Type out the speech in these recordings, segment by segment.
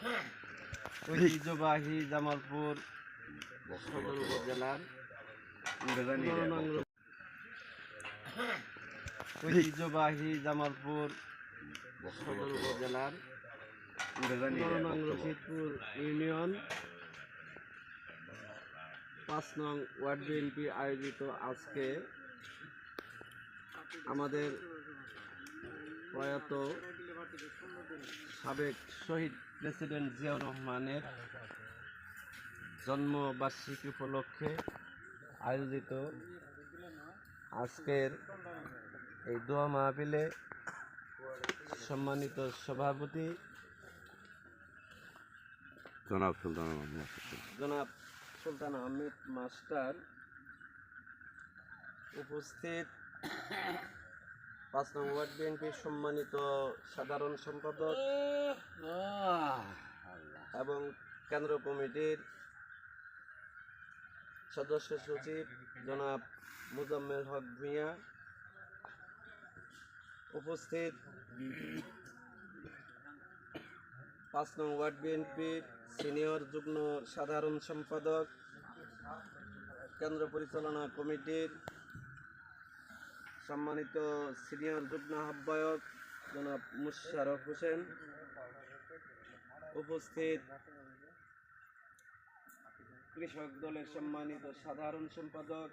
ঐতিহ্যবাহী জামালপুর সদর উপজেলার সদর উপজেলার রশিদপুর ইউনিয়ন ৫ নং ওয়ার্ড বিএনপি আয়োজিত আজকে আমাদের প্রয়াত সাবেক শহীদ প্রেসিডেন্ট জিয়াউর রহমানের জন্মবার্ষিকী উপলক্ষে আয়োজিত আজকের এই দোয়া মাহফিলে সম্মানিত সভাপতি জনাব সুলতান আহমেদ মাস্টার, উপস্থিত ৫ নং ওয়ার্ড বিএনপির সম্মানিত সাধারণ সম্পাদক এবং কেন্দ্র কমিটির সদস্য সচিব জনাব মুজাম্মেল হক ভূঁইয়া, উপস্থিত ৫ নং ওয়ার্ড বিএনপির সিনিয়র যুগ্ম সাধারণ সম্পাদক, কেন্দ্র পরিচালনা কমিটির সম্মানিত সিনিয়র যুগ্ম আহ্বায়ক জনাব মুশারফ হোসেন, উপস্থিত কৃষক দলের সম্মানিত সাধারণ সম্পাদক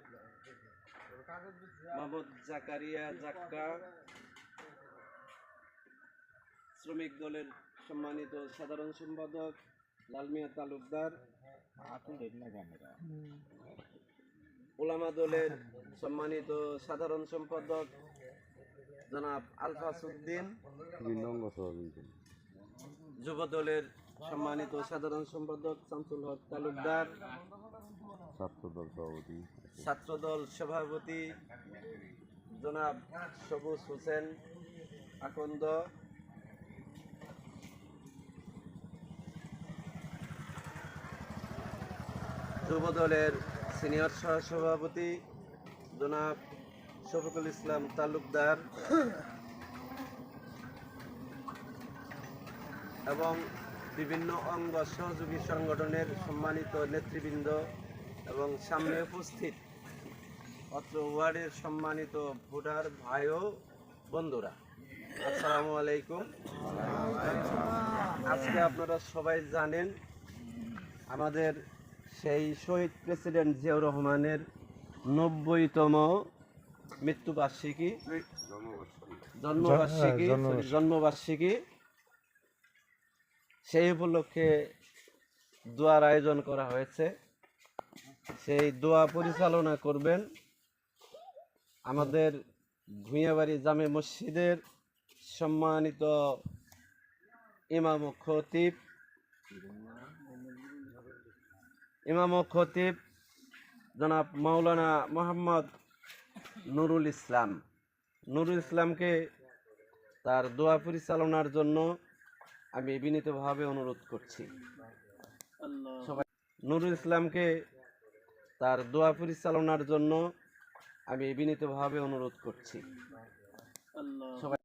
মোহাম্মদ জাকারিয়া জাক্কা, শ্রমিক দলের সম্মানিত সাধারণ সম্পাদক লালমিয়া তালুকদার, ওলামা দলের সম্মানিত সাধারণ সম্পাদক জনাব আলফাস উদ্দিন, যুব দলের সম্মানিত সাধারণ সম্পাদক শামসুল হক তালুকদার, ছাত্রদল সভাপতি জনাব সবুজ হোসেন আকন্দ, যুব দলের সিনিয়র সহসভাপতি জনাব শফিকুল ইসলাম তালুকদার এবং বিভিন্ন অঙ্গ সহযোগী সংগঠনের সম্মানিত নেতৃবৃন্দ এবং সামনে উপস্থিত অত্র ওয়ার্ডের সম্মানিত ভোটার ভাই ও বন্ধুরা, আসসালামু আলাইকুম। আজকে আপনারা সবাই জানেন আমাদের সেই শহীদ প্রেসিডেন্ট জিয়াউর রহমানের ৯০তম মৃত্যুবার্ষিকী জন্মবার্ষিকী, সেই উপলক্ষে দোয়ার আয়োজন করা হয়েছে। সেই দোয়া পরিচালনা করবেন আমাদের ভূঁইয়াবাড়ি জামে মসজিদের সম্মানিত ইমাম ও খতিব জনাব মাওলানা মোহাম্মদ নুরুল ইসলামকে তার দোয়া পরিচালনার জন্য আমি বিনীতভাবে অনুরোধ করছি। নুরুল ইসলামকে তার দোয়া পরিচালনার জন্য আমি বিনীতভাবে অনুরোধ করছি।